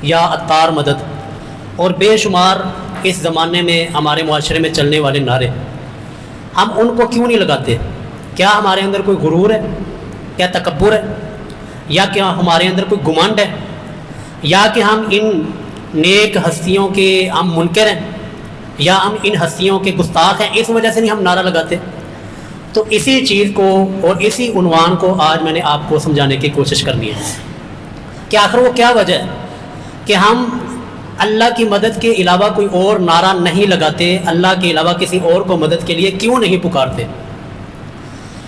یا عطار مدد اور بے شمار اس زمانے میں ہمارے معاشرے میں چلنے والے نعرے، ہم ان کو کیوں نہیں لگاتے؟ کیا ہمارے اندر کوئی غرور ہے؟ کیا تکبر ہے؟ یا کیا ہمارے اندر کوئی گمنڈ ہے؟ یا کہ ہم ان نیک ہستیوں کے ہم منکر ہیں، یا ہم ان ہستیوں کے گستاخ ہیں، اس وجہ سے نہیں ہم نعرہ لگاتے؟ تو اسی چیز کو اور اسی عنوان کو آج میں نے آپ کو سمجھانے کی کوشش کرنی ہے کہ آخر وہ کیا وجہ ہے کہ ہم اللہ کی مدد کے علاوہ کوئی اور نعرہ نہیں لگاتے، اللہ کے علاوہ کسی اور کو مدد کے لیے کیوں نہیں پکارتے؟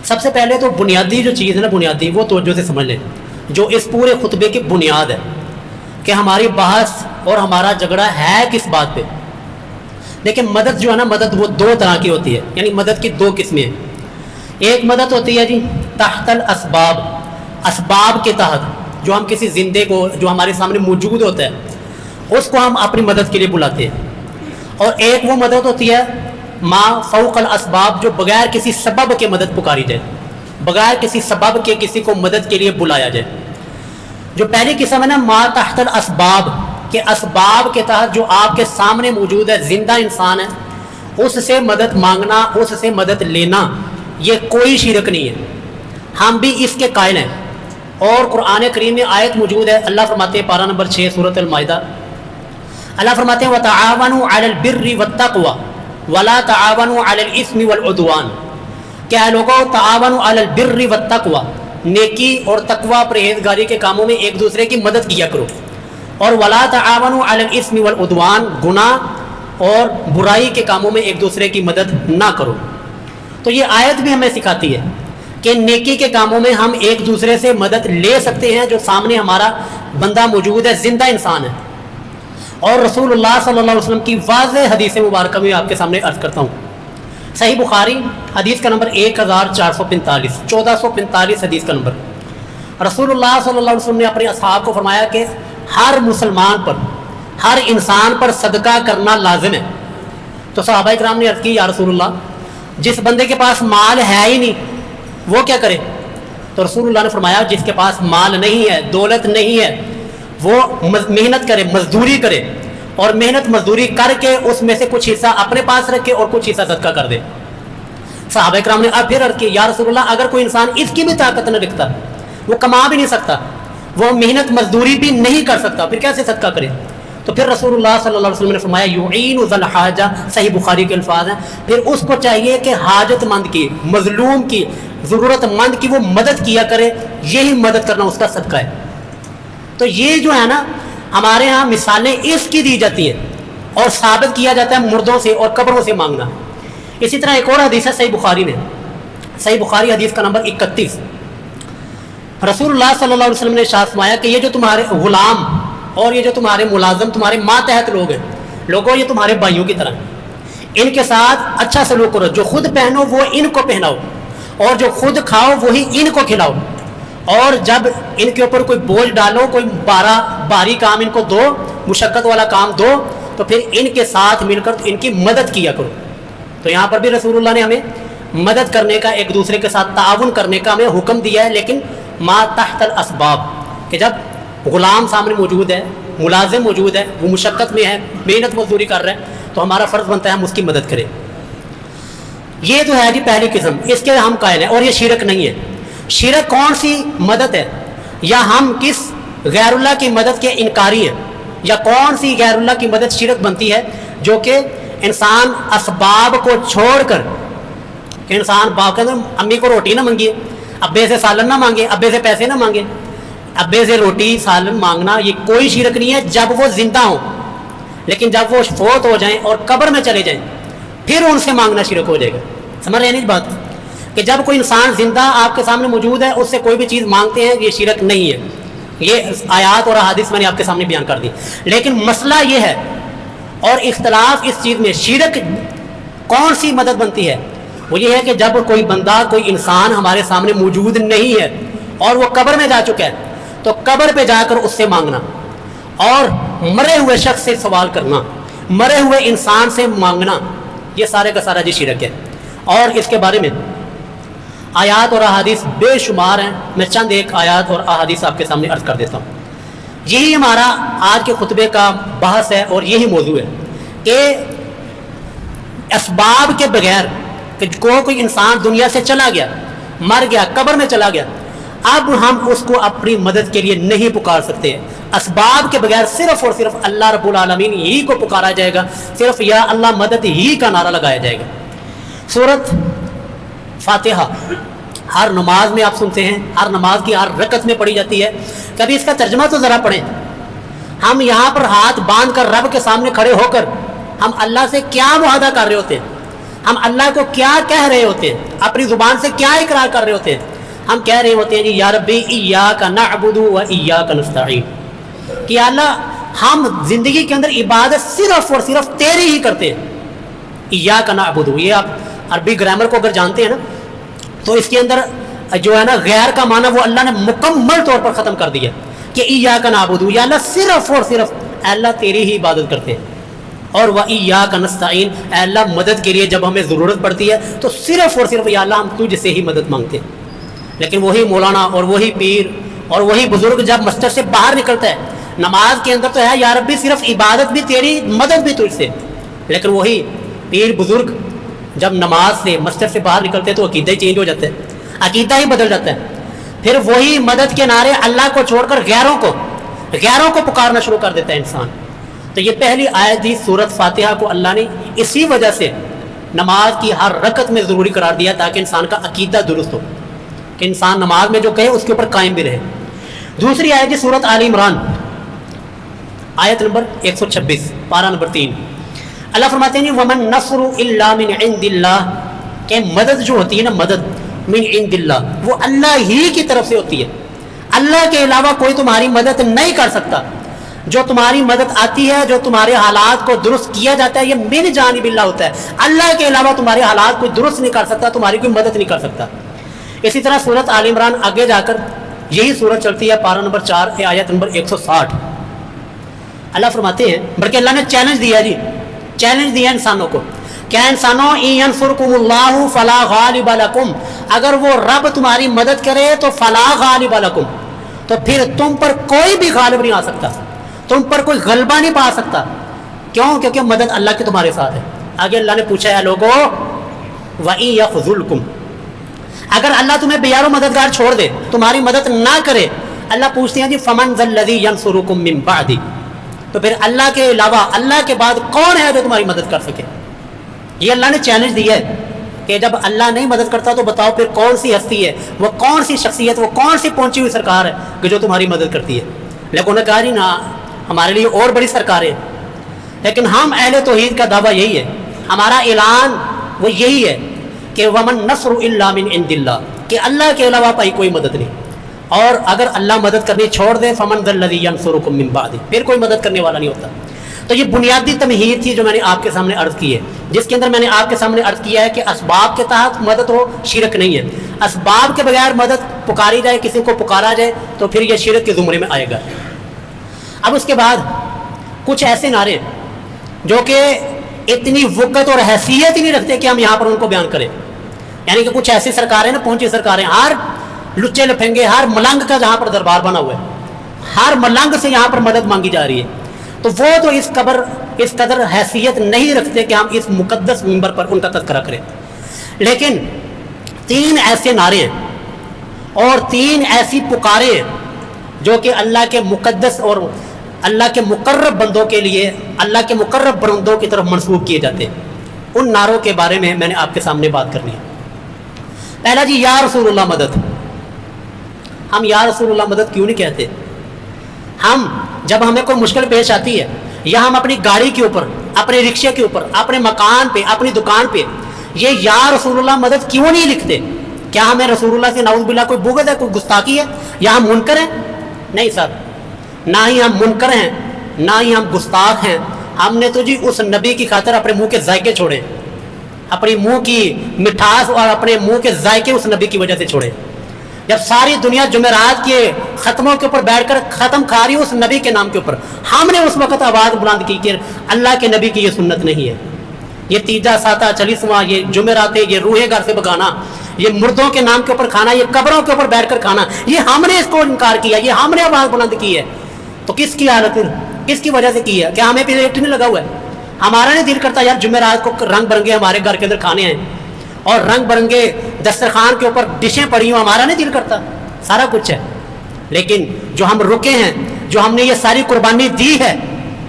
سب سے پہلے تو بنیادی جو چیز ہے نا، بنیادی وہ توجہ سے سمجھ لیں، جو اس پورے خطبے کی بنیاد ہے کہ ہماری بحث اور ہمارا جھگڑا ہے کس بات پہ؟ لیکن مدد جو ہے نا، مدد وہ دو طرح کی ہوتی ہے، یعنی مدد کی دو قسمیں ہیں۔ ایک مدد ہوتی ہے جی تحت الاسباب، اسباب کے تحت، جو ہم کسی زندے کو جو ہمارے سامنے موجود ہوتا ہے اس کو ہم اپنی مدد کے لیے بلاتے ہیں، اور ایک وہ مدد ہوتی ہے ما فوق الاسباب، جو بغیر کسی سبب کے مدد پکاری جائے، بغیر کسی سبب کے کسی کو مدد کے لیے بلایا جائے۔ جو پہلی قسم ہے نا ما تحت الاسباب، کہ اسباب کے تحت جو آپ کے سامنے موجود ہے، زندہ انسان ہے، اس سے مدد مانگنا، اس سے مدد لینا، یہ کوئی شرک نہیں ہے، ہم بھی اس کے قائل ہیں۔ اور قرآن کریم میں آیت موجود ہے، اللہ فرماتے ہیں پارہ نمبر 6 سورۃ المائدہ، اللہ فرماتے ہیں وَتَعَاوَنُوا عَلَى الْبِرِّ وَالتَّقْوَى وَلَا تَعَاوَنُوا عَلَى الْإِثْمِ وَالْعُدْوَانِ، کہ اے لوگوں تَعَاوَنُوا عَلَى الْبِرِّ وَالتَّقْوَى، نیکی اور تقوی پرہیزگاری کے کاموں میں ایک دوسرے کی مدد کیا کرو، اور وَلَا تَعَاوَنُوا عَلَى الْإِثْمِ وَالْعُدْوَانِ، گناہ اور برائی کے کاموں میں ایک دوسرے کی مدد نہ کرو۔ تو یہ آیت بھی ہمیں سکھاتی ہے کہ نیکی کے کاموں میں ہم ایک دوسرے سے مدد لے سکتے ہیں، جو سامنے ہمارا بندہ موجود ہے، زندہ انسان ہے۔ اور رسول اللہ صلی اللہ علیہ وسلم کی واضح حدیث مبارکہ میں آپ کے سامنے عرض کرتا ہوں، صحیح بخاری حدیث کا نمبر 1445، 1445 حدیث کا نمبر۔ رسول اللہ صلی اللہ علیہ وسلم نے اپنے اصحاب کو فرمایا کہ ہر مسلمان پر، ہر انسان پر صدقہ کرنا لازم ہے۔ تو صحابہ کرام نے عرض کی یا رسول اللہ، جس بندے کے پاس مال ہے ہی نہیں وہ کیا کرے؟ تو رسول اللہ نے فرمایا جس کے پاس مال نہیں ہے، دولت نہیں ہے، وہ محنت کرے، مزدوری کرے، اور محنت مزدوری کر کے اس میں سے کچھ حصہ اپنے پاس رکھے اور کچھ حصہ صدقہ کر دے۔ صحابہ کرام نے اب پھر عرض کی یا رسول اللہ، اگر کوئی انسان اس کی بھی طاقت نہ رکھتا، وہ کما بھی نہیں سکتا، وہ محنت مزدوری بھی نہیں کر سکتا، پھر کیسے صدقہ کرے؟ تو پھر رسول اللہ صلی اللہ علیہ وسلم نے فرمایا یعین ذا الحاجہ، صحیح بخاری کے الفاظ ہیں، پھر اس کو چاہیے کہ حاجت مند کی، مظلوم کی، ضرورت مند کی وہ مدد کیا کرے، یہی مدد کرنا اس کا صدقہ ہے۔ تو یہ جو ہے نا ہمارے ہاں مثالیں اس کی دی جاتی ہیں اور ثابت کیا جاتا ہے مردوں سے اور قبروں سے مانگنا۔ اسی طرح ایک اور حدیث ہے صحیح بخاری میں، صحیح بخاری حدیث کا نمبر 31، رسول اللہ صلی اللہ علیہ وسلم نے ارشاد فرمایا کہ یہ جو تمہارے غلام اور یہ جو تمہارے ملازم، تمہارے ماتحت لوگ ہیں، لوگوں یہ تمہارے بھائیوں کی طرح ہیں، ان کے ساتھ اچھا سلوک کرو، جو خود پہنو وہ ان کو پہناؤ، اور جو خود کھاؤ وہی ان کو کھلاؤ، اور جب ان کے اوپر کوئی بوجھ ڈالو، کوئی بھاری کام ان کو دو، مشقت والا کام دو، تو پھر ان کے ساتھ مل کر ان کی مدد کیا کرو۔ تو یہاں پر بھی رسول اللہ نے ہمیں مدد کرنے کا، ایک دوسرے کے ساتھ تعاون کرنے کا ہمیں حکم دیا ہے، لیکن ما تحت الاسباب، کہ جب غلام سامنے موجود ہے، ملازم موجود ہے، وہ مشقت میں ہے، محنت مزدوری کر رہا ہے، تو ہمارا فرض بنتا ہے ہم اس کی مدد کریں۔ یہ جو ہے جی پہلی قسم، اس کے ہم قائل ہیں، اور یہ شرک نہیں ہے۔ شرک کون سی مدد ہے؟ یا ہم کس غیر اللہ کی مدد کے انکاری ہیں؟ یا کون سی غیر اللہ کی مدد شرک بنتی ہے جو کہ انسان اسباب کو چھوڑ کر، کہ انسان باپ کے امی کو روٹی نہ مانگے، ابے سے سالن نہ مانگے، ابے سے پیسے نہ مانگے، ابے سے روٹی سالن مانگنا یہ کوئی شرک نہیں ہے جب وہ زندہ ہوں، لیکن جب وہ فوت ہو جائیں اور قبر میں چلے جائیں پھر ان سے مانگنا شرک ہو جائے گا۔ سمجھ رہے ہیں اس بات کہ جب کوئی انسان زندہ آپ کے سامنے موجود ہے اس سے کوئی بھی چیز مانگتے ہیں، یہ شرک نہیں ہے۔ یہ آیات اور احادیث میں نے آپ کے سامنے بیان کر دی، لیکن مسئلہ یہ ہے اور اختلاف اس چیز میں، شرک کون سی مدد بنتی ہے؟ وہ یہ ہے کہ جب کوئی بندہ، کوئی انسان ہمارے سامنے موجود نہیں ہے اور وہ قبر میں جا چکا ہے، تو قبر پہ جا کر اس سے مانگنا اور مرے ہوئے شخص سے سوال کرنا، مرے ہوئے انسان سے مانگنا، یہ سارے کا سارا جی شرک ہے۔ اور اس کے بارے میں آیات اور احادیث بے شمار ہیں، میں چند ایک آیات اور احادیث آپ کے سامنے عرض کر دیتا ہوں۔ یہی ہمارا آج کے خطبے کا بحث ہے اور یہی موضوع ہے کہ اسباب کے بغیر کہ کوئی انسان دنیا سے چلا گیا، مر گیا، قبر میں چلا گیا، اب ہم اس کو اپنی مدد کے لیے نہیں پکار سکتے. اسباب کے بغیر صرف اور صرف اللہ رب العالمین ہی کو پکارا جائے گا، صرف یا اللہ مدد ہی کا نعرہ لگایا جائے گا. سورۃ فاتحہ ہر نماز میں آپ سنتے ہیں، ہر نماز کی ہر رکعت میں پڑھی جاتی ہے. کبھی اس کا ترجمہ تو ذرا پڑھیں. ہم یہاں پر ہاتھ باندھ کر رب کے سامنے کھڑے ہو کر ہم اللہ سے کیا معاہدہ کر رہے ہوتے ہیں، ہم اللہ کو کیا کہہ رہے ہوتے ہیں، اپنی زبان سے کیا اقرار کر رہے ہوتے ہیں. ہم کہہ رہے ہوتے ہیں جی یا ربی ایاک نعبد و ایاک نستعین، کہ اللہ ہم زندگی کے اندر عبادت صرف اور صرف تیری ہی کرتے ہیں. ایاک نعبد، یہ آپ عربی گرامر کو اگر جانتے ہیں نا تو اس کے اندر جو ہے نا غیر کا معنی وہ اللہ نے مکمل طور پر ختم کر دیا کہ ایاک نعبد، یا اللہ صرف اور صرف اللہ تیری ہی عبادت کرتے ہیں. اور و ایاک نستعین، اے اللہ مدد کے لیے جب ہمیں ضرورت پڑتی ہے تو صرف اور صرف یا اللہ ہم تجھ سے ہی مدد مانگتے ہیں. لیکن وہی مولانا اور وہی پیر اور وہی بزرگ جب مسجد سے باہر نکلتا ہے، نماز کے اندر تو ہے یا ربی صرف عبادت بھی تیری، مدد بھی تجھ سے، لیکن وہی پیر بزرگ جب نماز سے مسجد سے باہر نکلتے ہیں تو عقیدہ ہی چینج ہو جاتا ہے، عقیدہ ہی بدل جاتا ہے. پھر وہی مدد کے نعرے اللہ کو چھوڑ کر غیروں کو پکارنا شروع کر دیتا ہے انسان. تو یہ پہلی آیت تھی سورۃ فاتحہ کو اللہ نے اسی وجہ سے نماز کی ہر رکعت میں ضروری قرار دیا تاکہ انسان کا عقیدہ درست ہو، کہ انسان نماز میں جو کہے اس کے اوپر قائم بھی رہے. دوسری آیت ہے سورۃ آل عمران آیت نمبر 126 پارہ نمبر 3. اللہ فرماتے ہیں ومن نصر الا من عند اللہ، کہ مدد جو ہوتی ہے نا، مدد من عند اللہ، وہ اللہ ہی کی طرف سے ہوتی ہے. اللہ کے علاوہ کوئی تمہاری مدد نہیں کر سکتا. جو تمہاری مدد آتی ہے، جو تمہارے حالات کو درست کیا جاتا ہے، یہ من جانب اللہ ہوتا ہے. اللہ کے علاوہ تمہارے حالات کوئی درست نہیں کر سکتا، تمہاری کوئی مدد نہیں کر سکتا. اسی طرح سورۃ آل عمران آگے جا کر یہی سورت چلتی ہے پارہ نمبر 4 آیت نمبر 160. اللہ فرماتے ہیں، بلکہ اللہ نے چیلنج دیا جی، چیلنج دیا انسانوں کو، کیا انسانوں ان ینصرکم اللہ فلا غالب لکم، اگر وہ رب تمہاری مدد کرے تو فلا غالب لکم، تو پھر تم پر کوئی بھی غالب نہیں آ سکتا، تم پر کوئی غلبہ نہیں پا سکتا. کیوں؟ کیونکہ مدد اللہ کے تمہارے ساتھ ہے. آگے اللہ نے پوچھا ہے لوگوں وَإِن يَخْذُلْكُمْ، اگر اللہ تمہیں بیار و مددگار چھوڑ دے، تمہاری مدد نہ کرے، اللہ پوچھتے ہیں جی فَمَنْ ذَا الَّذِي يَنْصُرُكُمْ مِنْ بَعْدِ، تو پھر اللہ کے علاوہ، اللہ کے بعد کون ہے جو تمہاری مدد کر سکے. یہ اللہ نے چیلنج دیا ہے کہ جب اللہ نہیں مدد کرتا تو بتاؤ پھر کون سی ہستی ہے، وہ کون سی شخصیت، وہ کون سی پہنچی ہوئی سرکار ہے کہ جو تمہاری مدد کرتی ہے. لیکن انہوں نے کہا جی نا، ہمارے لیے اور بڑی سرکاریں. لیکن ہم اہل توحید کا دعویٰ یہی ہے، ہمارا اعلان وہ یہی ہے کہ ومن نصر الا من عند اللہ، کہ اللہ کے علاوہ پائی کوئی مدد نہیں. اور اگر اللہ مدد کرنی چھوڑ دے فمن ذا الذی ینصرکم من بعد، پھر کوئی مدد کرنے والا نہیں ہوتا. تو یہ بنیادی تمہید تھی جو میں نے آپ کے سامنے عرض کی ہے، جس کے اندر میں نے آپ کے سامنے عرض کیا ہے کہ اسباب کے تحت مدد ہو، شرک نہیں ہے. اسباب کے بغیر مدد پکاری جائے، کسی کو پکارا جائے تو پھر یہ شرک کے زمرے میں آئے گا. اب اس کے بعد کچھ ایسے نعرے جو کہ اتنی وقت اور حیثیت ہی نہیں رکھتے کہ ہم یہاں پر ان کو بیان کریں. یعنی کہ کچھ ایسی سرکاریں نا، پہنچی سرکاریں، ہر لچے لپھنگے، ہر ملنگ کا جہاں پر دربار بنا ہوا ہے، ہر ملنگ سے یہاں پر مدد مانگی جا رہی ہے، تو وہ تو اس قدر حیثیت نہیں رکھتے کہ ہم اس مقدس منبر پر ان کا تذکرہ کریں. لیکن 3 ایسے نعرے ہیں اور 3 ایسی پکاریں ہیں جو کہ اللہ کے مقدس اور اللہ کے مقرب بندوں کے لیے، اللہ کے مقرب بندوں کی طرف منسوب کیے جاتے ہیں. ان نعروں کے بارے میں میں نے آپ کے سامنے بات کرنی ہے. پہلا جی یا رسول اللہ مدد. ہم یا رسول اللہ مدد کیوں نہیں کہتے؟ ہم جب ہمیں کوئی مشکل پیش آتی ہے، یا ہم اپنی گاڑی کے اوپر، اپنے رکشے کے اوپر، اپنے مکان پہ، اپنی دکان پہ یہ یا رسول اللہ مدد کیوں نہیں لکھتے؟ کیا ہمیں رسول اللہ سے نعوذ باللہ کوئی بغض ہے، کوئی گستاخی ہے، یا ہم منکر ہیں؟ نہیں سر، نہ ہی ہم منکر ہیں، نہ ہی ہم گستاخ ہیں. ہم نے تو جی اس نبی کی خاطر اپنے منہ کے ذائقے چھوڑے، اپنی منہ کی مٹھاس اور اپنے منہ کے ذائقے اس نبی کی وجہ سے چھوڑے. جب ساری دنیا جمعرات کے ختموں کے اوپر بیٹھ کر ختم کھا رہی ہے اس نبی کے نام کے اوپر، ہم نے اس وقت آواز بلند کی کہ اللہ کے نبی کی یہ سنت نہیں ہے. یہ تیجا ساتا چالیسواں، یہ جمعرات، یہ روحے گھر سے بگانا، یہ مردوں کے نام کے اوپر کھانا، یہ قبروں کے اوپر بیٹھ کر کھانا، یہ ہم نے اس کو انکار کیا، یہ ہم نے آواز بلند کی ہے. تو تو کس کی حالت کس کی وجہ سے کی ہے؟ کیا ہمیں پلیٹ نہیں لگا ہوا ہے؟ ہمارا نہیں دل کرتا یار جمعرات کو رنگ برنگے ہمارے گھر کے اندر کھانے ہیں اور رنگ برنگے دسترخوان کے اوپر ڈشیں پڑی ہوں، ہمارا نہیں دل کرتا؟ سارا کچھ ہے، لیکن جو ہم رکے ہیں، جو ہم نے یہ ساری قربانی دی ہے،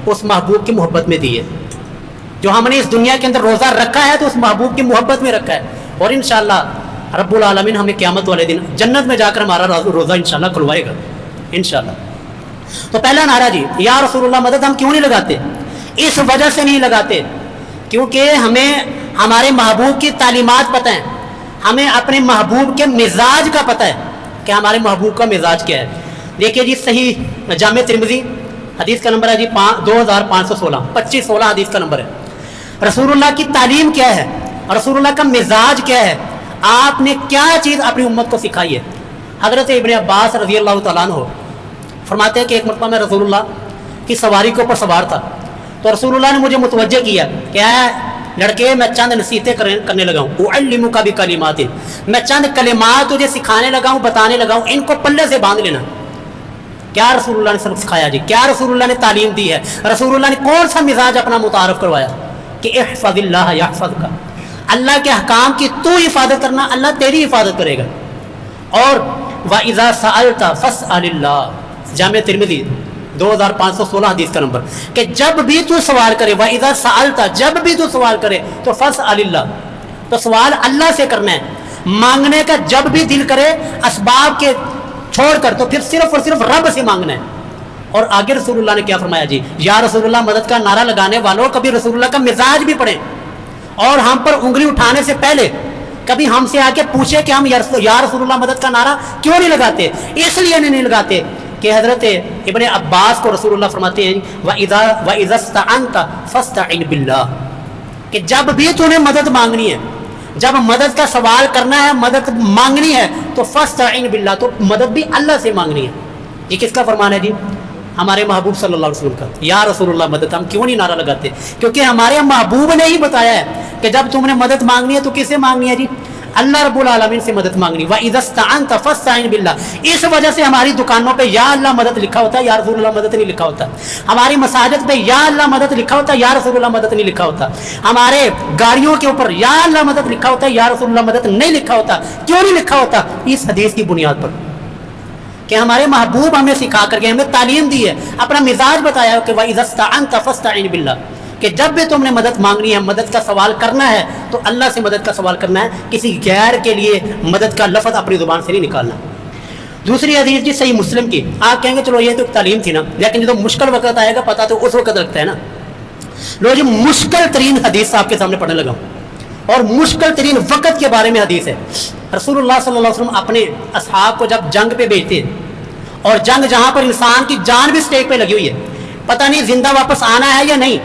اس محبوب کی محبت میں دی ہے۔ جو ہم نے اس دنیا کے اندر روزہ رکھا ہے تو اس محبوب کی محبت میں رکھا ہے، اور انشاءاللہ رب العالمین ہمیں قیامت والے دن جنت میں جا کر ہمارا روزہ انشاءاللہ کھلوائے گا انشاءاللہ۔ تو پہلا نعرہ جی یا رسول اللہ مدد ہم کیوں نہیں لگاتے؟ اس وجہ سے نہیں لگاتے کیونکہ ہمیں ہمارے محبوب کی تعلیمات پتہ ہیں، ہمیں اپنے محبوب کے مزاج کا پتہ ہے کہ ہمارے محبوب کا مزاج کیا ہے۔ دیکھیے جی صحیح جامع ترمذی حدیث کا نمبر ہے جی 2516 2516 حدیث کا نمبر ہے۔ رسول اللہ کی تعلیم کیا ہے، رسول اللہ کا مزاج کیا ہے، آپ نے کیا چیز اپنی امت کو سکھائی ہے۔ حضرت ابن عباس رضی اللہ تعالیٰ عنہ فرماتے ہیں کہ ایک مرتبہ میں رسول اللہ کی سواری کے اوپر سوار تھا، تو رسول اللہ نے مجھے متوجہ کیا کہ اے لڑکے میں چند نصیحتیں کرنے لگا ہوں، اعلمک بکلمات، میں چند کلمات تجھے سکھانے لگا ہوں، بتانے لگا ہوں، ان کو پلے سے باندھ لینا۔ کیا رسول اللہ نے سبق سکھایا جی؟ کیا رسول اللہ نے تعلیم دی ہے؟ رسول اللہ نے کون سا مزاج اپنا متعارف کروایا کہ احفظ اللہ یحفظک، اللہ کے احکام کی تو حفاظت کرنا، اللہ تیری حفاظت کرے گا۔ اور وَإِذَا سَأَلْتَ فَاسْأَلِ اللَّهِ، جامع ترمذی 2516 حدیث کا نمبر، کہ جب بھی تو سوال کرے، وَإِذَا سَأَلْتَ، جب بھی تو سوال کرے تو فَاسْأَلِ اللَّهِ، تو سوال اللہ سے کرنا ہے۔ مانگنے کا جب بھی دل کرے اسباب کے چھوڑ کر تو پھر صرف اور صرف رب سے مانگنا ہے۔ اور آگے رسول اللہ نے کیا فرمایا جی؟ یا رسول اللہ مدد کا نعرہ لگانے والوں کبھی رسول اللہ کا مزاج بھی پڑھیں، اور ہم پر انگلی اٹھانے سے پہلے کبھی ہم سے آ کے پوچھے کہ ہم یا رسول اللہ مدد کا نعرہ کیوں نہیں لگاتے؟ اس لیے نہیں لگاتے کہ حضرت ابن عباس کو رسول اللہ فرماتے ہیں وَإِذَا اسْتَعَنْتَ فَاسْتَعِنْ بِاللَّهِ، کہ جب بھی تو نے مدد مانگنی ہے، جب مدد کا سوال کرنا ہے، مدد مانگنی ہے، تو فَاسْتَعِنْ بِاللَّهِ، تو مدد بھی اللہ سے مانگنی ہے۔ یہ کس کا فرمان ہے جی؟ ہمارے محبوب صلی اللہ علیہ وسلم کا۔ یا رسول اللہ مدد ہم کیوں نہیں نعرہ لگاتے؟ کیونکہ ہمارے محبوب نے ہی بتایا ہے کہ جب تم نے مدد مانگنی ہے تو کس سے مانگنی ہے جی؟ اللہ رب العالمین سے مدد مانگنی۔ وَإِذَا اسْتَعَنْتَ فَاسْتَعِنْ بِاللَّهِ، اس وجہ سے ہماری دکانوں پہ یا اللہ مدد لکھا ہوتا ہے، یا رسول اللہ مدد نہیں لکھا ہوتا۔ ہماری مساجد پہ یا اللہ مدد لکھا ہوتا ہے، یا رسول اللہ مدد نہیں لکھا ہوتا۔ ہمارے گاڑیوں کے اوپر یا اللہ مدد لکھا ہوتا ہے، یا رسول اللہ مدد نہیں لکھا ہوتا۔ کیوں نہیں لکھا ہوتا؟ اس حدیث کی بنیاد پر کہ ہمارے محبوب ہمیں سکھا کر کے ہمیں تعلیم دی ہے، اپنا مزاج بتایا کہ وَإِذَا اسْتَعَنْتَ فَاسْتَعِنْ بِاللَّهِ، کہ جب بھی تم نے مدد مانگنی ہے، مدد کا سوال کرنا ہے، تو اللہ سے مدد کا سوال کرنا ہے، کسی غیر کے لیے مدد کا لفظ اپنی زبان سے نہیں نکالنا۔ دوسری حدیث جی صحیح مسلم کی، آپ کہیں گے چلو یہ تو تعلیم تھی نا، لیکن جب مشکل وقت آئے گا پتہ تو اس وقت لگتا ہے نا۔ لو جی مشکل ترین حدیث آپ کے سامنے پڑھنے لگا ہوں، اور مشکل ترین وقت کے بارے میں حدیث ہے۔ رسول اللہ صلی اللہ علیہ وسلم اپنے اصحاب کو جب جنگ پہ بھیجتے ہیں، اور جنگ جہاں پر انسان کی جان بھی سٹیک پہ لگی ہوئی ہے، پتہ نہیں زندہ واپس آنا ہے یا نہیں،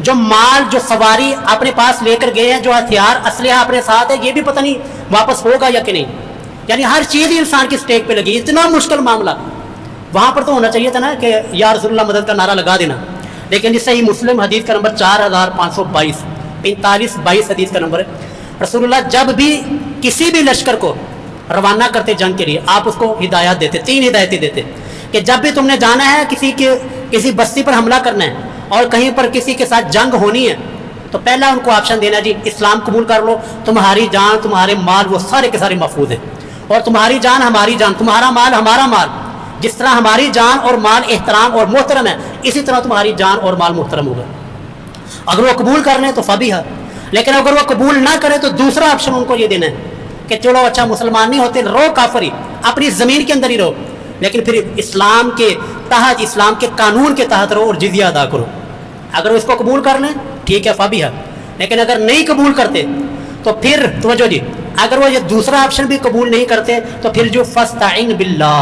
جو مال جو سواری اپنے پاس لے کر گئے ہیں، جو ہتھیار اسلحہ اپنے ساتھ ہے، یہ بھی پتہ نہیں واپس ہوگا یا کہ نہیں، یعنی ہر چیز ہی انسان کی سٹیک پہ لگی، اتنا مشکل معاملہ۔ وہاں پر تو ہونا چاہیے تھا نا کہ یا رسول اللہ مدد کا نعرہ لگا دینا، لیکن جس صحیح مسلم حدیث کا نمبر 4522 4522 حدیث کا نمبر ہے۔ رسول اللہ جب بھی کسی بھی لشکر کو روانہ کرتے جنگ کے لیے، آپ اس کو ہدایات دیتے، 3 ہدایتیں دیتے کہ جب بھی تم نے جانا ہے، کسی بستی پر حملہ کرنا ہے اور کہیں پر کسی کے ساتھ جنگ ہونی ہے، تو پہلا ان کو آپشن دینا جی اسلام قبول کر لو، تمہاری جان تمہارے مال وہ سارے کے سارے محفوظ ہیں، اور تمہاری جان ہماری جان، تمہارا مال ہمارا مال، جس طرح ہماری جان اور مال احترام اور محترم ہے، اسی طرح تمہاری جان اور مال محترم ہوگا۔ اگر وہ قبول کر لیں تو فبیہا، لیکن اگر وہ قبول نہ کرے تو دوسرا آپشن ان کو یہ دینا ہے کہ چلو اچھا مسلمان نہیں ہوتے، رو کافری، اپنی زمین کے اندر ہی رہو، لیکن پھر اسلام کے تحت، اسلام کے قانون کے تحت رہو اور جزیہ ادا کرو۔ اگر وہ اس کو قبول کر لیں ٹھیک ہے فبیہا، لیکن اگر نہیں قبول کرتے تو پھر توجہ جی، اگر وہ یہ دوسرا آپشن بھی قبول نہیں کرتے تو پھر جو فاستعین باللہ،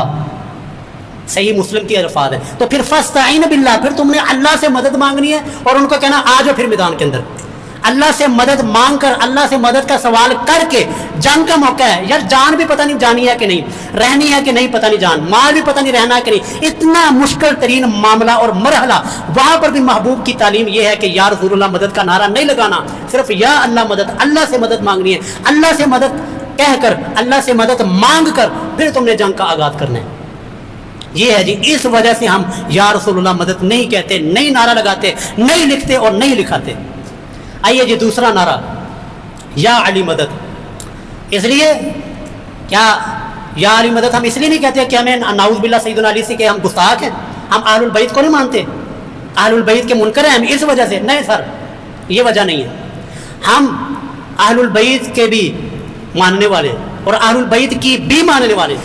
صحیح مسلم کی الفاظ ہے، تو پھر فاستعین باللہ، پھر تم نے اللہ سے مدد مانگنی ہے، اور ان کو کہنا آ جاؤ پھر میدان کے اندر، اللہ سے مدد مانگ کر، اللہ سے مدد کا سوال کر کے، جنگ کا موقع ہے یار، جان بھی پتہ نہیں جانی ہے کہ نہیں، رہنی ہے کہ نہیں پتہ نہیں، جان مال بھی پتہ نہیں رہنا ہے کہ نہیں، اتنا مشکل ترین معاملہ اور مرحلہ، وہاں پر بھی محبوب کی تعلیم یہ ہے کہ یا رسول اللہ مدد کا نعرہ نہیں لگانا، صرف یا اللہ مدد، اللہ سے مدد مانگنی ہے، اللہ سے مدد کہہ کر، اللہ سے مدد مانگ کر پھر تم نے جنگ کا آغاز کرنا ہے۔ یہ ہے جی، اس وجہ سے ہم یا رسول اللہ مدد نہیں کہتے، نہیں نعرہ لگاتے، نہیں لکھتے اور نہیں لکھاتے۔ آئیے جی دوسرا نعرہ، یا علی مدد۔ اس لیے کیا یا علی مدد ہم اس لیے نہیں کہتے کہ ہمیں نعوذ باللہ سیدنا علی سے کہ ہم گستاخ ہیں، ہم اہل البیت کو نہیں مانتے، اہل البیت کے منکر ہیں ہم اس وجہ سے؟ نہیں سر، یہ وجہ نہیں ہے۔ ہم اہل البیت کے بھی ماننے والے اور اہل البیت کی بھی ماننے والے۔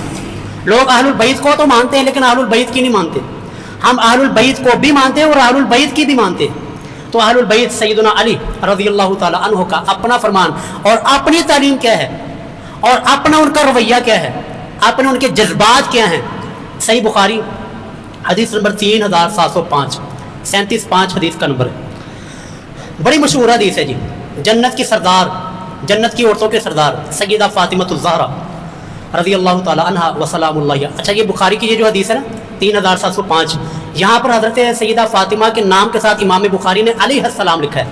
لوگ اہل البیت کو تو مانتے ہیں لیکن اہل البیت کی نہیں مانتے۔ ہم اہل البیت کو بھی مانتے ہیں اور اہل البیت کی بھی مانتے ہیں۔ تو اہل البیت سیدنا علی رضی اللہ تعالی عنہ کا اپنا فرمان اور اپنی تعلیم کیا ہے، اور اپنا ان کا رویہ کیا ہے، اپنے ان کے جذبات کیا ہیں۔ صحیح بخاری حدیث نمبر 3705، 37.5 حدیث کا نمبر ہے، بڑی مشہور حدیث ہے جی۔ جنت کی سردار، جنت کی عورتوں کے سردار سیدہ فاطمہ الزہرا رضی اللہ تعالی عنہ وسلام اللہ۔ اچھا یہ بخاری کی یہ جو حدیث ہے نا 3705، یہاں پر حضرت سیدہ فاطمہ کے نام کے ساتھ امام بخاری نے علیہ السلام لکھا ہے،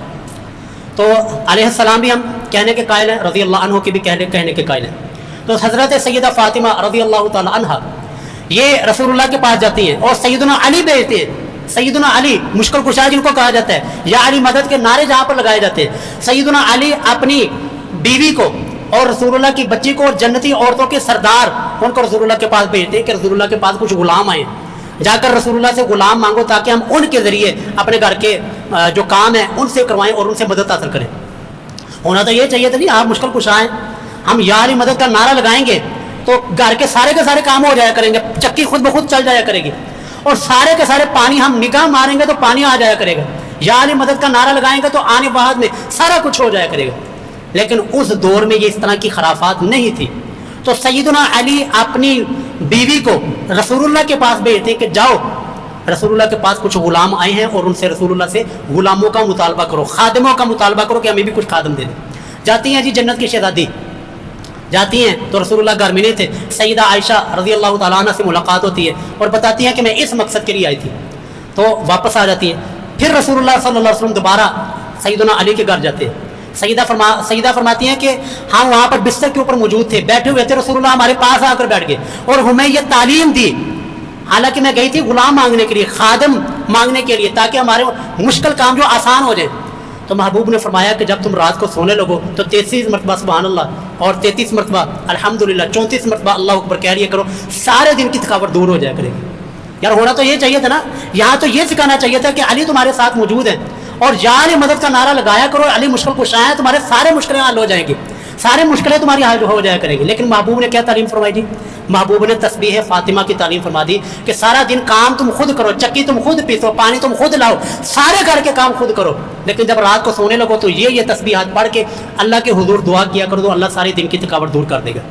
تو علیہ السلام بھی ہم کہنے کے قائل ہیں، رضی اللہ عنہ کی بھی کہنے کے قائل ہیں۔ تو حضرت سیدہ فاطمہ رضی اللہ تعالی عنہ یہ رسول اللہ کے پاس جاتی ہیں اور سیدنا علی بھیجتے ہیں۔ سیدنا علی مشکل کشا جن کو کہا جاتا ہے، یا علی مدد کے نعرے جہاں پر لگائے جاتے ہیں، سیدنا علی اپنی بیوی کو اور رسول اللہ کی بچی کو اور جنتی عورتوں کے سردار ان کو رسول اللہ کے پاس بھیجتے ہیں کہ رسول اللہ کے پاس کچھ غلام آئے، جا کر رسول اللہ سے غلام مانگو تاکہ ہم ان کے ذریعے اپنے گھر کے جو کام ہیں ان سے کروائیں اور ان سے مدد حاصل کریں۔ ہونا تو یہ چاہیے تھا نہیں، آپ مشکل کشا ہیں، ہم یا علی مدد کا نعرہ لگائیں گے تو گھر کے سارے کام ہو جایا کریں گے، چکی خود بخود چل جایا کرے گی، اور سارے کے سارے پانی ہم نگاہ ماریں گے تو پانی آ جایا کرے گا۔ یا علی مدد کا نعرہ لگائیں گے تو آنے بعد میں سارا کچھ ہو جایا کرے گا۔ لیکن اس دور میں یہ اس طرح کی خرافات نہیں تھی، تو سیدنا علی اپنی بیوی کو رسول اللہ کے پاس بھیجتے کہ جاؤ رسول اللہ کے پاس کچھ غلام آئے ہیں اور ان سے رسول اللہ سے غلاموں کا مطالبہ کرو، خادموں کا مطالبہ کرو کہ ہمیں بھی کچھ خادم دے دیں۔ جاتی ہیں جی جنت کی شہزادی، جاتی ہیں تو رسول اللہ گھر میں نہیں تھے، سیدہ عائشہ رضی اللہ تعالیٰ عنہ سے ملاقات ہوتی ہے اور بتاتی ہیں کہ میں اس مقصد کے لیے آئی تھی، تو واپس آ جاتی ہیں۔ پھر رسول اللہ صلی اللہ علیہ وسلم دوبارہ سیدنا علی کے گھر جاتے ہیں۔ سیدہ فرماتی ہیں کہ ہم وہاں پر بستر کے اوپر موجود تھے، بیٹھے ہوئے تھے، رسول اللہ ہمارے پاس آ کر بیٹھ گئے اور ہمیں یہ تعلیم دی، حالانکہ میں گئی تھی غلام مانگنے کے لیے، خادم مانگنے کے لیے، تاکہ ہمارے مشکل کام جو آسان ہو جائیں۔ تو محبوب نے فرمایا کہ جب تم رات کو سونے لگو تو 33 مرتبہ سبحان اللہ اور 33 مرتبہ الحمدللہ، 34 مرتبہ اللہ اکبر کہہ لیا کرو، سارے دن کی تھکاوٹ دور ہو جایا کرے گی۔ یار ہونا تو یہ چاہیے تھا نا، یہاں تو یہ سکھانا چاہیے تھا کہ علی تمہارے ساتھ موجود ہیں اور یا علی مدد کا نعرہ لگایا کرو، علی مشکل کشا ہے، تمہارے سارے مشکلیں حل ہو جائیں گی، سارے مشکلیں تمہاری حل ہو جایا کریں گی۔ لیکن محبوب نے کیا تعلیم فرمائی جی؟ محبوب نے تسبیح فاطمہ کی تعلیم فرما دی کہ سارا دن کام تم خود کرو، چکی تم خود پیسو، پانی تم خود لاؤ، سارے گھر کے کام خود کرو، لیکن جب رات کو سونے لگو تو یہ تسبیحات پڑھ کے اللہ کے حضور دعا کیا کرو تو اللہ سارے دن کی تھکاوٹ دور کر دے گا۔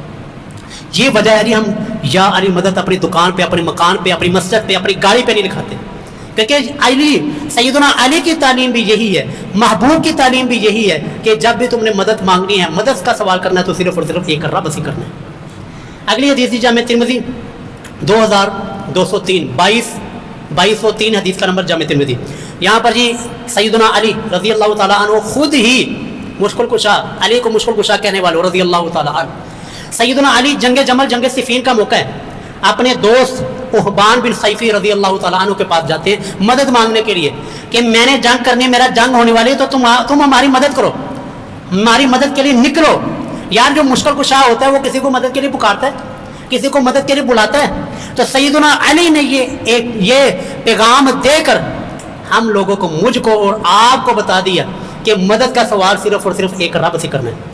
یہ وجہ ہے جی ہم یا علی مدد اپنی دکان پہ، اپنے مکان پہ، اپنی مسجد پہ، اپنی گاڑی پہ نہیں لکھاتے، کیونکہ علی سیدنا علی کی تعلیم بھی یہی ہے، محبوب کی تعلیم بھی یہی ہے کہ جب بھی تم نے مدد مانگنی ہے، مدد کا سوال کرنا ہے تو صرف اور صرف ایک رب سے کرنا ہے۔ اگلی حدیث جامع ترمذی 2203 2203 حدیث کا نمبر جامع ترمذی، یہاں پر جی سیدنا علی رضی اللہ تعالیٰ عنہ خود ہی مشکل کشا، علی کو مشکل کشا کہنے والوں رضی اللہ تعالیٰ عنہ، سیدنا علی جنگ جمل جنگ صفین کا موقع ہے، اپنے دوست احبان بن خیفی رضی اللہ تعالیٰ عنہ کے پاس جاتے ہیں مدد مانگنے کے لیے کہ میں نے جنگ کرنی، میرا جنگ ہونے والی ہے تو تم ہماری مدد کرو، ہماری مدد کے لیے نکلو۔ یار جو مشکل کشا ہوتا ہے وہ کسی کو مدد کے لیے پکارتا ہے، کسی کو مدد کے لیے بلاتا ہے، تو سیدنا علی نے یہ پیغام دے کر ہم لوگوں کو، مجھ کو اور آپ کو بتا دیا کہ مدد کا سوال صرف اور صرف ایک رب سے کرنا ہے۔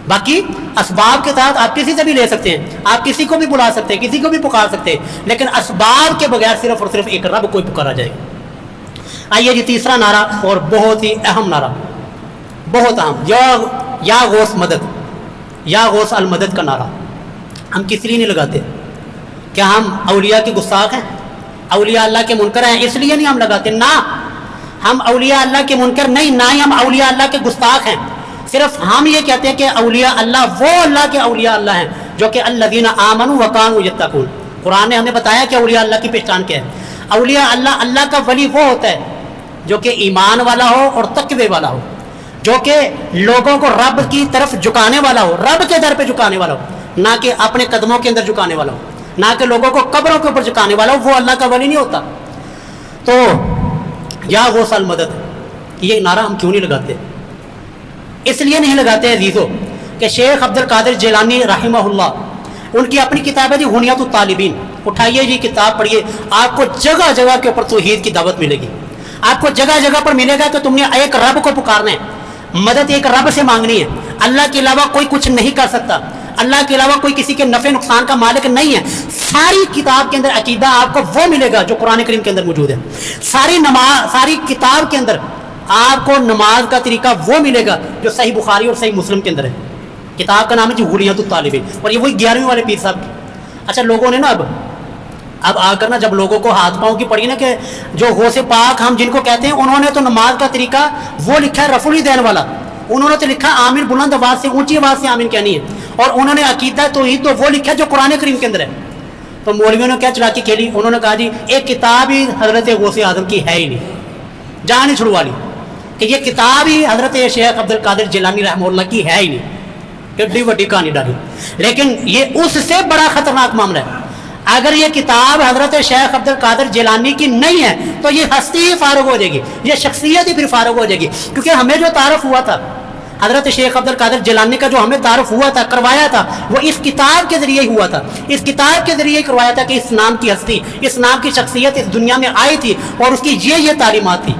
باقی اسباب کے تحت آپ کسی سے بھی لے سکتے ہیں، آپ کسی کو بھی بلا سکتے ہیں، کسی کو بھی پکار سکتے ہیں، لیکن اسباب کے بغیر صرف اور صرف ایک رب کو ہی پکارا جائے گا۔ آئیے جی تیسرا نعرہ اور بہت ہی اہم نعرہ، بہت اہم، یا غوث مدد، یا غوث المدد کا نعرہ ہم کس لیے نہیں لگاتے؟ کیا ہم اولیاء کے گستاخ ہیں، اولیاء اللہ کے منکر ہیں، اس لیے نہیں ہم لگاتے؟ نہ، ہم اولیاء اللہ کے منکر نہیں، نہ ہی ہم اولیاء اللہ کے گستاخ ہیں، صرف ہم یہ کہتے ہیں کہ اولیاء اللہ وہ اللہ کے اولیاء اللہ ہیں جو کہ الذین آمنوا وکانوا یتقون۔ قرآن نے ہمیں بتایا کہ اولیاء اللہ کی پہچان کیا ہے۔ اولیاء اللہ، اللہ کا ولی وہ ہوتا ہے جو کہ ایمان والا ہو اور تقوی والا ہو، جو کہ لوگوں کو رب کی طرف جھکانے والا ہو، رب کے در پہ جھکانے والا ہو، نہ کہ اپنے قدموں کے اندر جھکانے والا ہو۔ نہ کہ لوگوں کو قبروں کے اوپر جھکانے والا وہ اللہ کا ولی نہیں ہوتا. تو یا غوث المدد یہ نعرہ ہم کیوں نہیں لگاتے؟ اس لیے نہیں لگاتے عزیزو کہ شیخ عبد القادر جیلانی رحمہ اللہ ان کی اپنی کتاب ہے جی غنیۃ الطالبین. اٹھائیے جی کتاب پڑھیے, آپ کو جگہ جگہ کے اوپر توحید کی دعوت ملے گی. آپ کو جگہ جگہ پر ملے گا کہ تم نے ایک رب کو پکارنا ہے, مدد ایک رب سے مانگنی ہے. اللہ کے علاوہ کوئی کچھ نہیں کر سکتا, اللہ کے علاوہ کوئی کسی کے نفع نقصان کا مالک نہیں ہے. ساری کتاب کے اندر عقیدہ آپ کو وہ ملے گا جو قرآن کریم کے اندر موجود ہے. ساری کتاب کے اندر آپ کو نماز کا طریقہ وہ ملے گا جو صحیح بخاری اور صحیح مسلم کے اندر ہے. کتاب کا نام ہے جی غنیۃ الطالبین, اور یہ وہی 11ویں والے پیر صاحب کی. اچھا لوگوں نے نا اب آ کر نا جب لوگوں کو ہاتھ پاؤں کی پڑی نا کہ جو غوث پاک ہم جن کو کہتے ہیں, انہوں نے تو نماز کا طریقہ وہ لکھا ہے رفع الدین والا. انہوں نے تو لکھا آمین بلند آواز سے, اونچی آواز سے آمین کہنی ہے. اور انہوں نے عقیدہ توحید تو وہ لکھا جو قرآن کریم کے اندر ہے. تو مولویوں نے کیا چلاکی کھیلی, انہوں نے کہا جی ایک کتاب ہی حضرت غوث اعظم کی ہے ہی نہیں, جان ہی چھڑوا لی کہ یہ کتاب ہی حضرت شیخ عبد القادر جیلانی رحمہ اللہ کی ہے ہی نہیں. کتنی بڑی کہانی ڈالی. لیکن یہ اس سے بڑا خطرناک معاملہ ہے. اگر یہ کتاب حضرت شیخ عبد القادر جیلانی کی نہیں ہے تو یہ ہستی ہی فارغ ہو جائے گی, یہ شخصیت ہی پھر فارغ ہو جائے گی. کیونکہ ہمیں جو تعارف ہوا تھا حضرت شیخ عبد القادر جیلانی کا, جو ہمیں تعارف ہوا تھا, کروایا تھا, وہ اس کتاب کے ذریعے ہی ہوا تھا. اس کتاب کے ذریعے کروایا تھا کہ اس نام کی ہستی, اس نام کی شخصیت اس دنیا میں آئی تھی اور اس کی یہ تعلیمات تھی.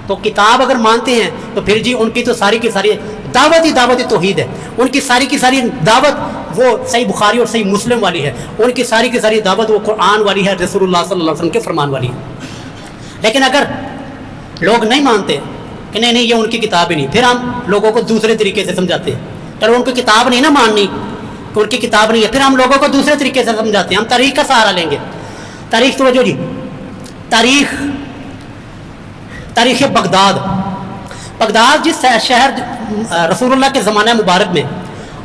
تو کتاب اگر مانتے ہیں تو پھر جی ان کی تو ساری کی ساری دعوت توحید ہے. ان کی ساری دعوت وہ صحیح بخاری اور صحیح مسلم والی ہے. ان کی ساری دعوت وہ قرآن والی ہے, رسول اللہ صلی اللہ علیہ وسلم کے فرمان والی ہے. لیکن اگر لوگ نہیں مانتے کہ نہیں یہ ان کی کتاب ہی نہیں, پھر ہم لوگوں کو دوسرے طریقے سے سمجھاتے ہیں. چلو ان کی کتاب نہیں نا ماننی, ان کی کتاب نہیں ہے, پھر ہم لوگوں کو دوسرے طریقے سے سمجھاتے ہیں. ہم تاریخ کا سہارا لیں گے. تاریخ توجہ جی, تاریخ بغداد جس شہر رسول اللہ کے زمانہ مبارک میں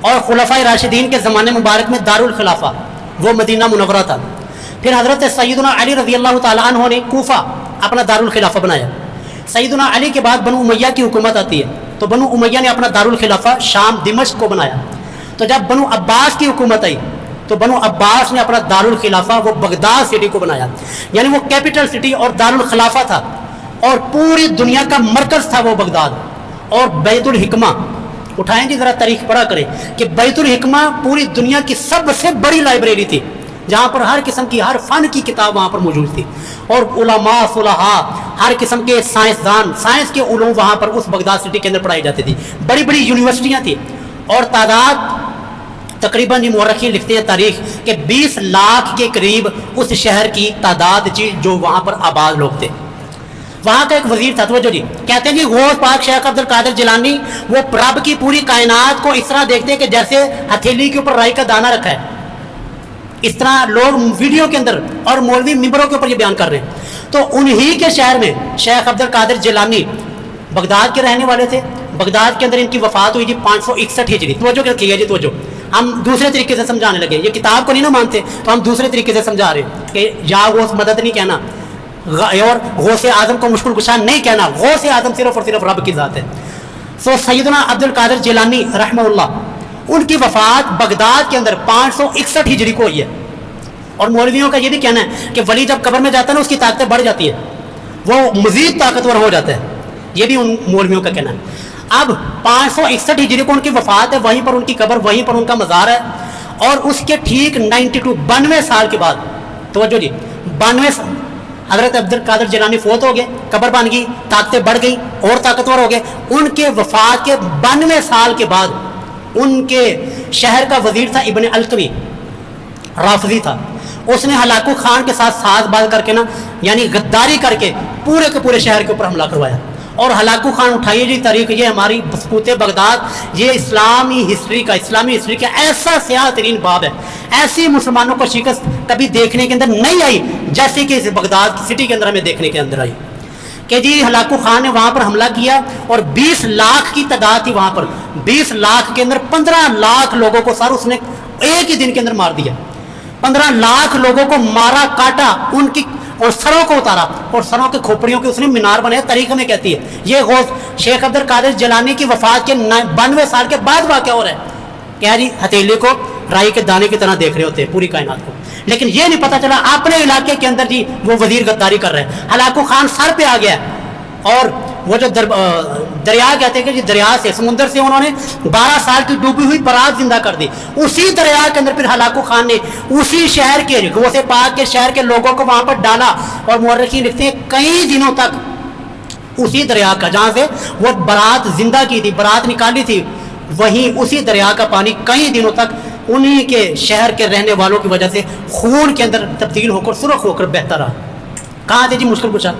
اور خلفائے راشدین کے زمانے مبارک میں دارالخلافہ وہ مدینہ منورہ تھا. پھر حضرت سیدنا علی رضی اللہ تعالیٰ عنہ نے کوفہ اپنا دارالخلافہ بنایا. سیدنا علی کے بعد بنو امیہ کی حکومت آتی ہے, تو بنو امیہ نے اپنا دارالخلافہ شام دمشق کو بنایا. تو جب بنو عباس کی حکومت آئی تو بنو عباس نے اپنا دارالخلافہ وہ بغداد سٹی کو بنایا. یعنی وہ کیپٹل سٹی اور دارالخلافہ تھا, اور پوری دنیا کا مرکز تھا وہ بغداد. اور بیت الحکمہ, اٹھائیں جی ذرا تاریخ پڑھا کریں کہ بیت الحکمہ پوری دنیا کی سب سے بڑی لائبریری تھی, جہاں پر ہر قسم کی ہر فن کی کتاب وہاں پر موجود تھی. اور علماء صلحاء ہر قسم کے سائنسدان, سائنس کے علوم وہاں پر اس بغداد سٹی کے اندر پڑھائی جاتی تھی. بڑی بڑی یونیورسٹیاں تھیں, اور تعداد تقریباً جی مورخین لکھتے ہیں تاریخ کہ 20 لاکھ کے قریب اس شہر کی تعداد تھی جو وہاں پر آباد لوگ تھے. وہاں کا ایک وزیر تھا, توجہ جی, کہتے ہیں جی غوث پاک شیخ عبد القادر جیلانی وہ رب کی پوری کائنات کو اس طرح دیکھتے ہیں کہ جیسے ہتھیلی کے اوپر رائی کا دانہ رکھا ہے. اس طرح لوگ ویڈیو کے اندر اور مولوی ممبروں کے اوپر یہ بیان کر رہے ہیں. تو انہی کے شہر میں شیخ عبد القادر جیلانی بغداد کے رہنے والے تھے. بغداد کے اندر ان کی وفات ہوئی جی 561 ہجری. توجہ رکھیے گا جی, توجہ. ہم دوسرے طریقے سے سمجھانے لگے, یہ کتاب کو نہیں نا مانتے تو ہم دوسرے طریقے سے سمجھا رہے ہیں کہ یا غوث مدد نہیں کہنا اور غوث اعظم کو مشکل کشا نہیں کہنا, غوث اعظم صرف اور صرف رب کی ذات ہے. سو سیدنا عبد القادر جیلانی رحمہ اللہ ان کی وفات بغداد کے اندر 561 ہجری کو ہوئی ہے. اور مولویوں کا یہ بھی کہنا ہے کہ ولی جب قبر میں جاتا ہے نا اس کی طاقتیں بڑھ جاتی ہیں, وہ مزید طاقتور ہو جاتا ہے. یہ بھی ان مولویوں کا کہنا ہے. اب 561 ہجری کو ان کی وفات ہے, وہیں پر ان کی قبر, وہیں پر ان کا مزار ہے. اور اس کے ٹھیک 92 سال کے بعد, توجہ جی, 92 حضرت عبد القادر جیلانی فوت ہو گئے, قبر بن گئی, طاقتیں بڑھ گئی اور طاقتور ہو گئے. ان کے وفات کے 92 سال کے بعد ان کے شہر کا وزیر تھا ابن القمی, رافضی تھا. اس نے ہلاکو خان کے ساتھ ساز باز کر کے نا, یعنی غداری کر کے پورے کے پورے شہر کے اوپر حملہ کروایا. اور ہلاکو خان, اٹھائیے جی تاریخ, یہ ہماری سقوط بغداد, یہ اسلامی ہسٹری کا ایسا سیاہ ترین باب ہے. ایسی مسلمانوں کو شکست کبھی دیکھنے کے اندر نہیں آئی جیسے کہ اس بغداد سٹی کے اندر ہمیں دیکھنے کے اندر آئی. کہ جی ہلاکو خان نے وہاں پر حملہ کیا اور 20 لاکھ کی تعداد تھی وہاں پر. 20 لاکھ کے اندر 15 لاکھ لوگوں کو سر اس نے ایک ہی دن کے اندر مار دیا. 15 لاکھ لوگوں کو مارا, کاٹا, ان کی اور سروں کو اتارا, اور سروں کے کھوپڑیوں کے اس نے مینار بنایا. تاریخ میں کہتی ہے یہ غوث شیخ عبد القادر جیلانی کی وفات کے 92 سال کے بعد واقعہ ہو رہا ہے. کیا جی ہتھیلی کو رائی کے دانے کی طرح دیکھ رہے ہوتے ہیں پوری کائنات کو. لیکن یہ نہیں پتہ چلا اپنے علاقے کے اندر جی وہ وزیر غداری کر رہے ہیں، ہلاکو خان سر پہ آ گیا، اور وہ جو دریا کہتے ہیں کہ جی دریا سے سمندر سے انہوں نے 12 سال کی ڈوبی ہوئی برات زندہ کر دی، اسی دریا کے اندر پھر ہلاکو خان نے اسی شہر کے غوث پاک کے شہر کے لوگوں کو وہاں پر ڈالا، اور مورخین لکھتے ہیں کئی دنوں تک اسی دریا کا جہاں سے وہ برات زندہ کی تھی، برات نکالی تھی، وہیں اسی دریا کا پانی کئی دنوں تک انہی کے شہر کے رہنے والوں کی وجہ سے خون کے اندر تبدیل ہو کر سرخ ہو کر بہتا رہا۔ کہاں تھے جی مشکل کشا،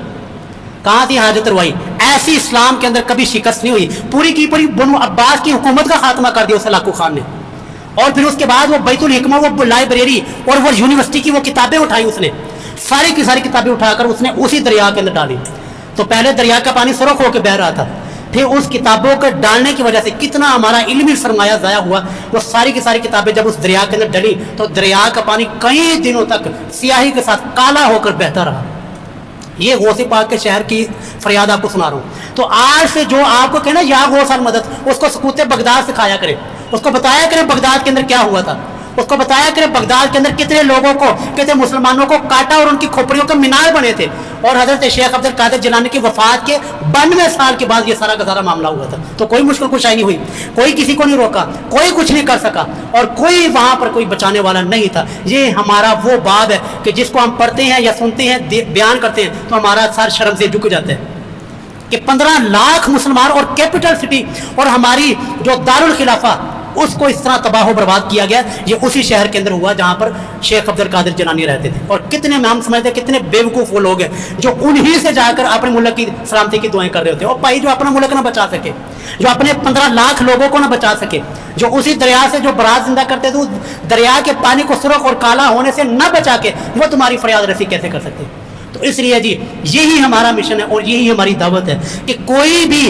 کہاں تھی حاجت روائی؟ ایسی اسلام کے اندر کبھی شکست نہیں ہوئی، پوری کی پوری بنو عباس کی حکومت کا خاتمہ کر دیا اس ہلاکو خان نے، اور پھر اس کے بعد وہ بیت الحکمہ، وہ لائبریری اور وہ یونیورسٹی کی وہ کتابیں اٹھائی، اس نے ساری کی ساری کتابیں اٹھا کر اس نے اسی دریا کے اندر ڈالی۔ تو پہلے دریا کا پانی سرخ ہو کے بہ رہا تھا، پھر اس کتابوں کو ڈالنے کی وجہ سے کتنا ہمارا علمی سرمایہ ضائع ہوا، وہ ساری کی ساری کتابیں جب اس دریا کے اندر ڈلی تو دریا کا پانی کئی دنوں تک سیاہی کے ساتھ کالا ہو کر بہتا رہا۔ یہ غوث پاک کے شہر کی فریاد آپ کو سنا رہا ہوں۔ تو آج سے جو آپ کو کہنا یا غوث المدد، اس کو سکوت بغداد سکھایا کرے، اس کو بتایا کرے بغداد کے اندر کیا ہوا تھا، اس کو بتایا کرے بغداد کے اندر کتنے لوگوں کو، کتنے مسلمانوں کو کاٹا اور ان کی کھوپڑیوں کے مینار بنے تھے، اور حضرت شیخ عبد القادر جیلانی کی وفات کے 92 سال کے بعد یہ سارا کا سارا معاملہ ہوا تھا۔ تو کوئی مشکل کشائی نہیں ہوئی، کوئی کسی کو نہیں روکا، کوئی کچھ نہیں کر سکا، اور کوئی وہاں پر کوئی بچانے والا نہیں تھا۔ یہ ہمارا وہ باب ہے کہ جس کو ہم پڑھتے ہیں یا سنتے ہیں، بیان کرتے ہیں تو ہمارا سر شرم سے جھک جاتا ہے کہ 15 لاکھ مسلمان اور کیپٹل سٹی اور ہماری جو دارالخلافہ، اس کو اس طرح تباہ و برباد کیا گیا۔ یہ اسی شہر کے اندر ہوا جہاں پر شیخ عبد القادر جیلانی رہتے تھے، اور کتنے ہم سمجھتے ہیں کتنے بیوقوف وہ لوگ ہیں جو انہی سے جا کر اپنے ملک کی سلامتی کی دعائیں کر رہے ہوتے ہیں۔ اور بھائی جو اپنا ملک نہ بچا سکے، جو اپنے 15 لاکھ لوگوں کو نہ بچا سکے، جو اسی دریا سے جو برات زندہ کرتے تھے، اس دریا کے پانی کو سرخ اور کالا ہونے سے نہ بچا کے، وہ تمہاری فریاد رسی کیسے کر سکتے؟ تو اس لیے جی یہی ہمارا مشن ہے اور یہی ہماری دعوت ہے کہ کوئی بھی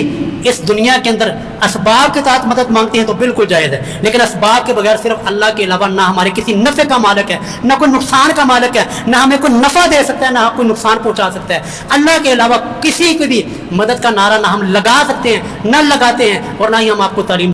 اس دنیا کے اندر اسباب کے ساتھ مدد مانگتے ہیں تو بالکل جائز ہے، لیکن اسباب کے بغیر صرف اللہ کے علاوہ نہ ہمارے کسی نفع کا مالک ہے، نہ کوئی نقصان کا مالک ہے، نہ ہمیں کوئی نفع دے سکتا ہے، نہ کوئی نقصان پہنچا سکتا ہے۔ اللہ کے علاوہ کسی کو بھی مدد کا نعرہ نہ ہم لگا سکتے ہیں، نہ لگاتے ہیں، اور نہ ہی ہم آپ کو تعلیم